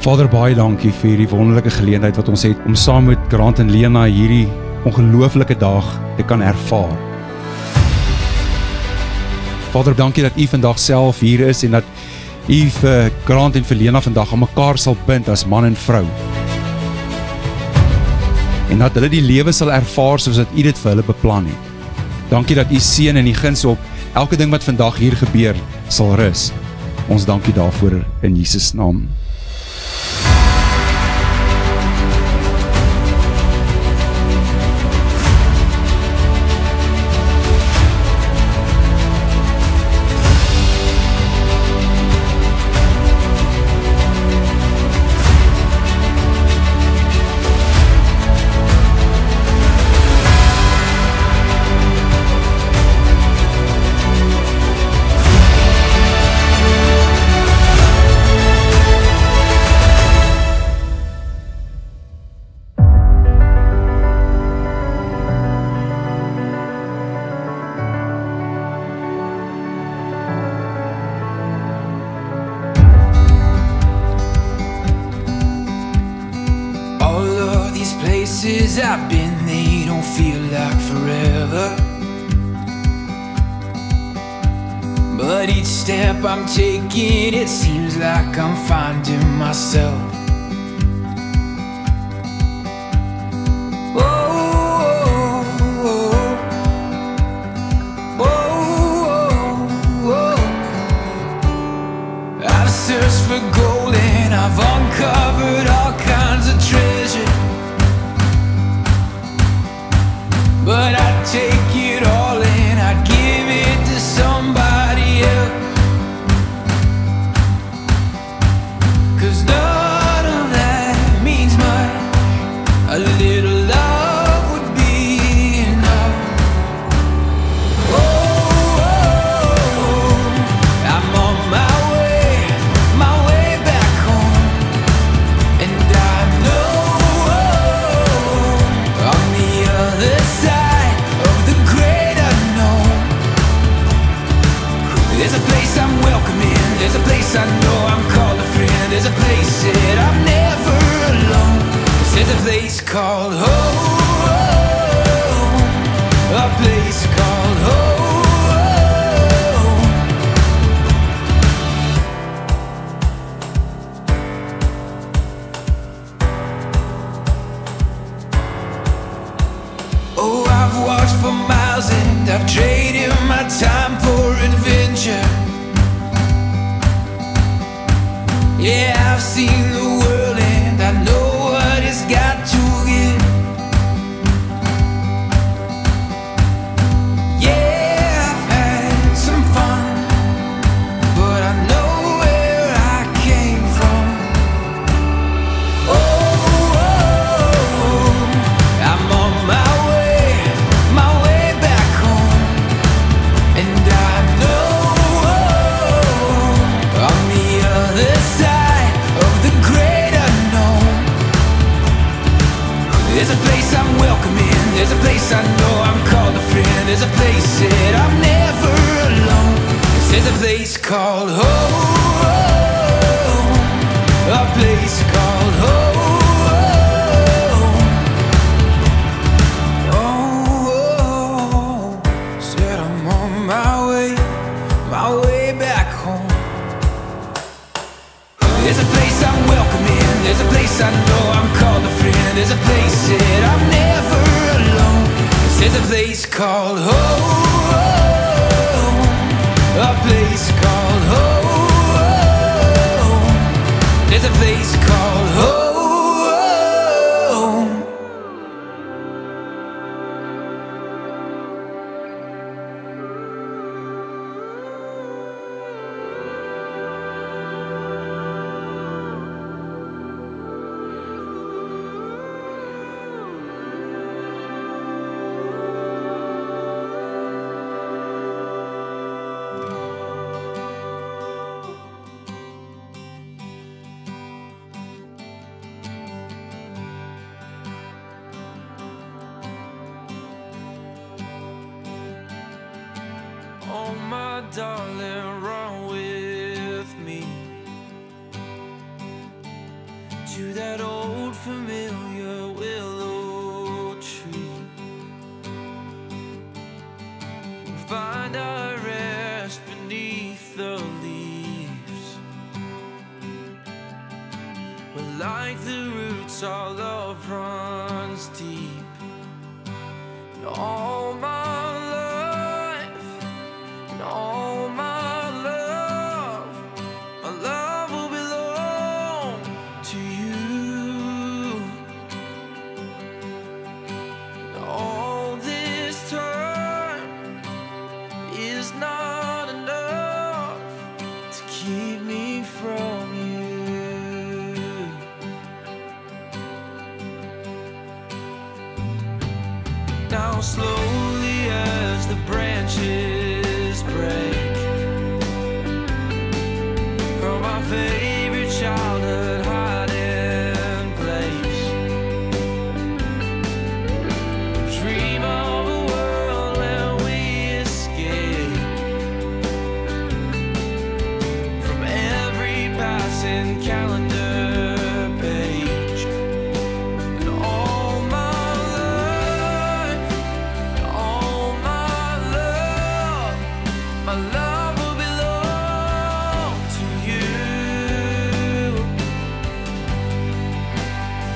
Vader, baie dankie vir hierdie wonderlike geleentheid wat ons het om saam met Grant en Lena hierdie ongelooflike dag te kan ervaar. Vader, dankie dat U vandag self hier is en dat U vir Grant en vir Lena vandag aan mekaar sal bind as man en vrou. En dat hulle die lewe sal ervaar soos dat U dit vir hulle beplan het. Dankie dat U seën en U guns op elke ding wat vandag hier gebeur sal rus. Ons dankie daarvoor in Jesus naam. I've been, they don't feel like forever, but each step I'm taking, it seems like I'm finding myself. Oh, oh, oh, oh, oh. I've searched for gold and I've uncovered all kinds of treasure, but I'd take it all and I'd give it to somebody else, 'cause none of that means much. A little love would be enough. Oh, oh, oh. I'm on my way back home, and I know on the other side of the great unknown, there's a place I'm welcome in, there's a place I know I'm called a friend, there's a place that I'm never alone, 'cause there's a place called home, a place called home. Oh, I've walked for miles and I've traded my time for adventure. Yeah, I've seen the world and I know what it's got to give. Yeah, I've had some fun, but I know where I came from. Oh, oh, oh. I'm on my way back home, and I know on the other side of the great unknown, there's a place I'm welcome in, there's a place I know I'm called a friend, there's a place that I'm never alone, 'cause there's a place called home, a place called home. Oh, said I'm on my way back home. There's a place I'm welcome in, there's a place I know I'm called a friend, there's a place that I'm never alone, 'cause there's a place called home, a place called home, there's a place called home. Oh, my darling, run with me. that old familiar willow tree. We find our rest beneath the leaves. But like the roots, our love runs deep. And all my life, and all my love will belong to you. And all this time is not enough to keep me from you. Now slowly as the branches break from our favorite childhood hiding place, dream of a world where we escape from every passing calendar page. And all my life, all my love will belong to you.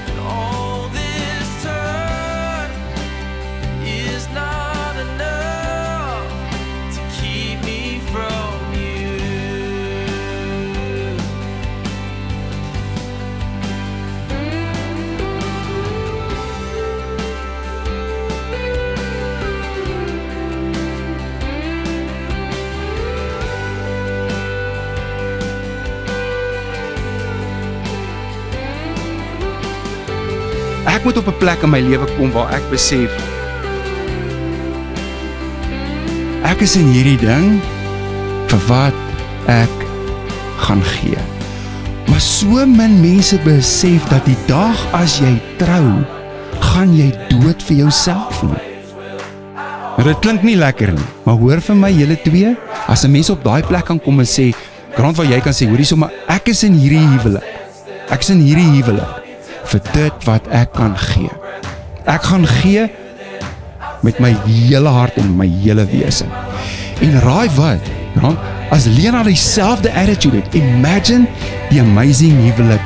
And all this time is not enough to keep me from you. Ek moet op 'n plek in my lewe kom waar ek besef ek is in hierdie ding vir wat ek gaan gee. Maar so min mense besef dat die dag as jy trou, gaan jy dood vir jouself nie. Maar dit klink nie lekker nie, maar hoor vir my julle twee, as 'n mens op daai plek kan kom en sê, Grant, waar jy kan sê, hoorie sommer, ek is in hierdie huwelik. Ek is in hierdie huwelik vir dit wat ek kan gee. Ek gaan gee met my hele hart en my hele wese. En raai wat? Grant, as Lena dieselfde attitude het, imagine die amazing huwelik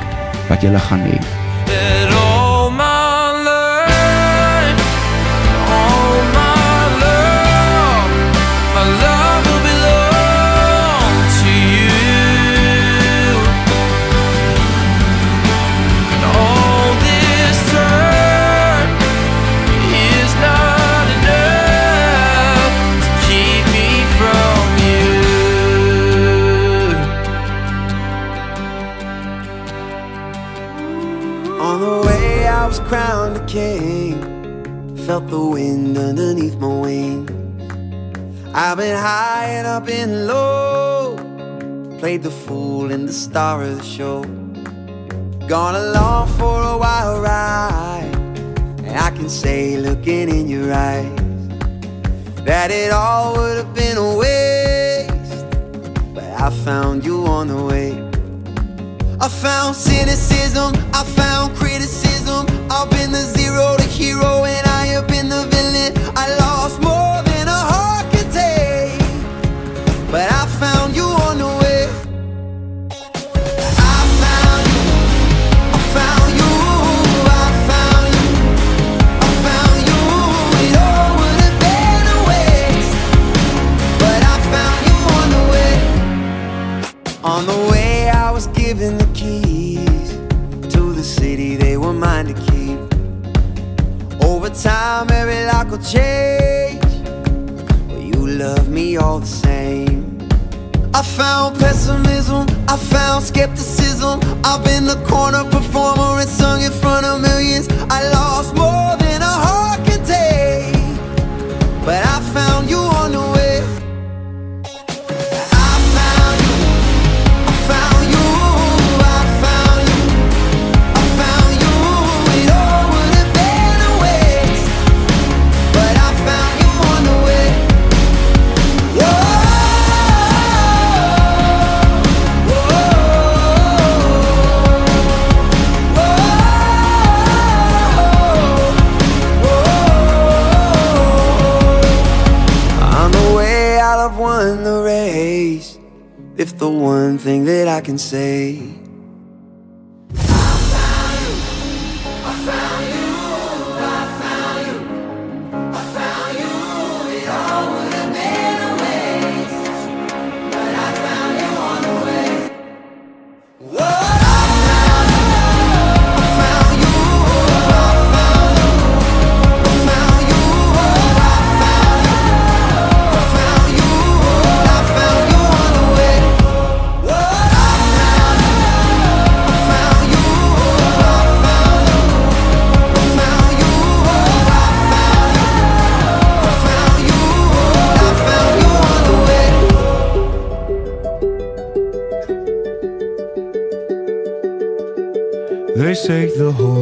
wat julle gaan hê. That all my life, all my love will belong to you. And all this time is not enough to keep me from you. On the way I was crowned a king, felt the wind underneath my wings. I've been high and I've been low, played the fool and the star of the show. Gone along for a wild ride, and I can say looking in your eyes that it all would have been a waste, but I found you on the way. I found cynicism, I found criticism. I've been the zero to hero and I have been the villain. I lost more than a heart could take, but I found you on the way. I found you, I found you, I found you, I found you. It all would have been a waste, but I found you on the way. On the way I was given the keys to the city they were mine to keep. Over time every lock will change, but you love me all the same. I found pessimism, I found skepticism. I've been the corner performer and sung in front of millions. I lost more than a heart can take, but I found you on the way. I found you, I found you, I found you, I found you. It all would have been a waste, but I found you on the way. Whoa, whoa, whoa. if the one thing that I can say.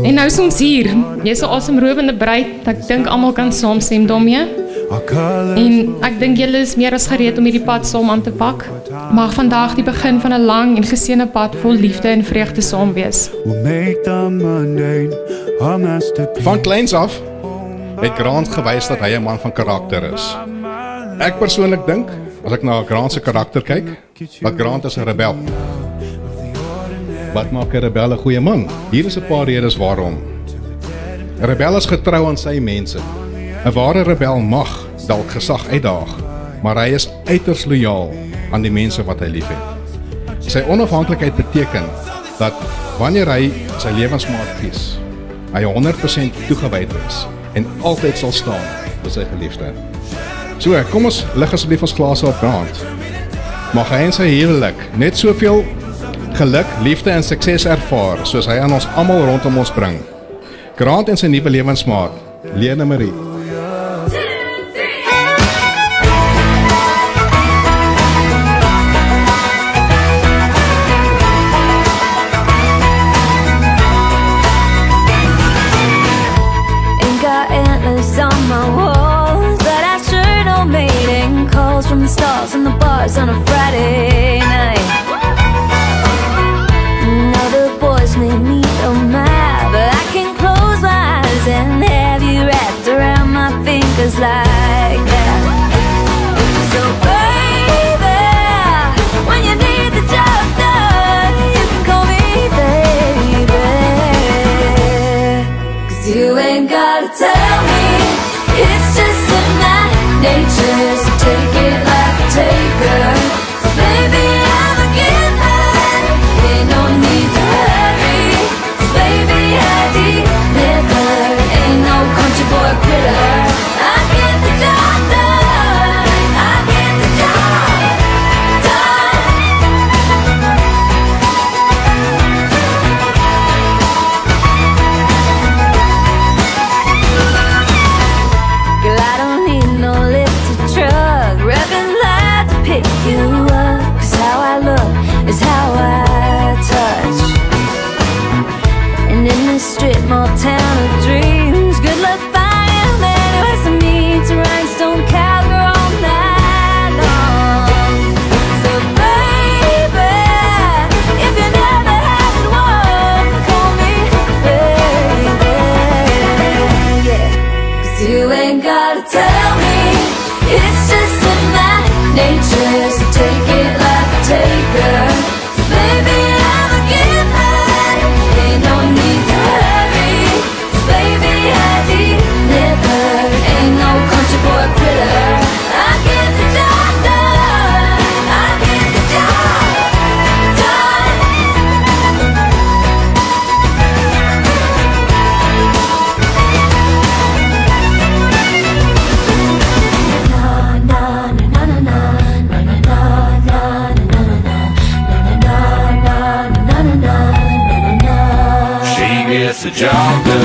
En nou is ons hier. Jy is 'n asemrowende bruid. Ek dink almal kan saamstem daarmee. En ek dink julle is meer as gereed om hierdie pad saam aan te pak. Mag vandag die begin van 'n lang en geseënde pad vol liefde en vreugde saam wees. Van kleins af het Grant gewys dat hy 'n man van karakter is. Ek persoonlik dink, as ek na Grant se karakter kyk, dat Grant is 'n rebel. Wat maak 'n rebel 'n goeie man? Hier is 'n paar redes waarom. 'n Rebel is getrou aan sy mense. 'n Ware rebel mag dalk gesag uitdaag, maar hy is uiters lojaal aan die mense wat hy liefhet. Sy onafhanklikheid beteken dat wanneer hy sy lewensmaat kies, hy 100% toegewyd is en altyd sal staan vir sy geliefde. So, kom ons lig asseblief ons glase op Grant. Mag hy en sy huwelik net soveel geluk, liefde en sukses ervaar, soos hy aan ons almal rondom ons bring. Grant en sy nuwe lewensmaat, Lena Marie. Ain't got antlers on my walls, but I sure don't mating calls from the stars and the bars on a Friday night. Made me so mad, but I can close my eyes and have you wrapped around my fingers like that. So baby, when you need the job done, you can call me baby. 'Cause you ain't gotta tell me, it's just in my nature, so take it like a taker. So baby, I'm a giver, ain't no need to ain't no country boy critter. I get the job done. I get the job done. Girl, I don't need no lifted truck, revving loud to pick you up. 'Cause how I look is how I touch. And in this strip mall town of dreams, good luck finding a man who has some needs, rhinestone cowgirl all night long. So baby, if you never had one, call me baby, yeah. 'Cause you ain't gotta tell me, it's just in my nature, so take it like a taker. So baby, I'm a giver, ain't no need to hurry. So baby, I deliver, ain't no country boy critter. I get the job done. I get the job done. Gets the job done.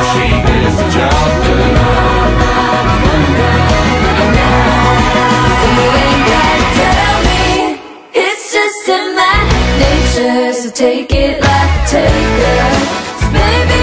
She gets the job done. So you ain't gotta tell me, it's just in my nature, so take it like a taker. So baby,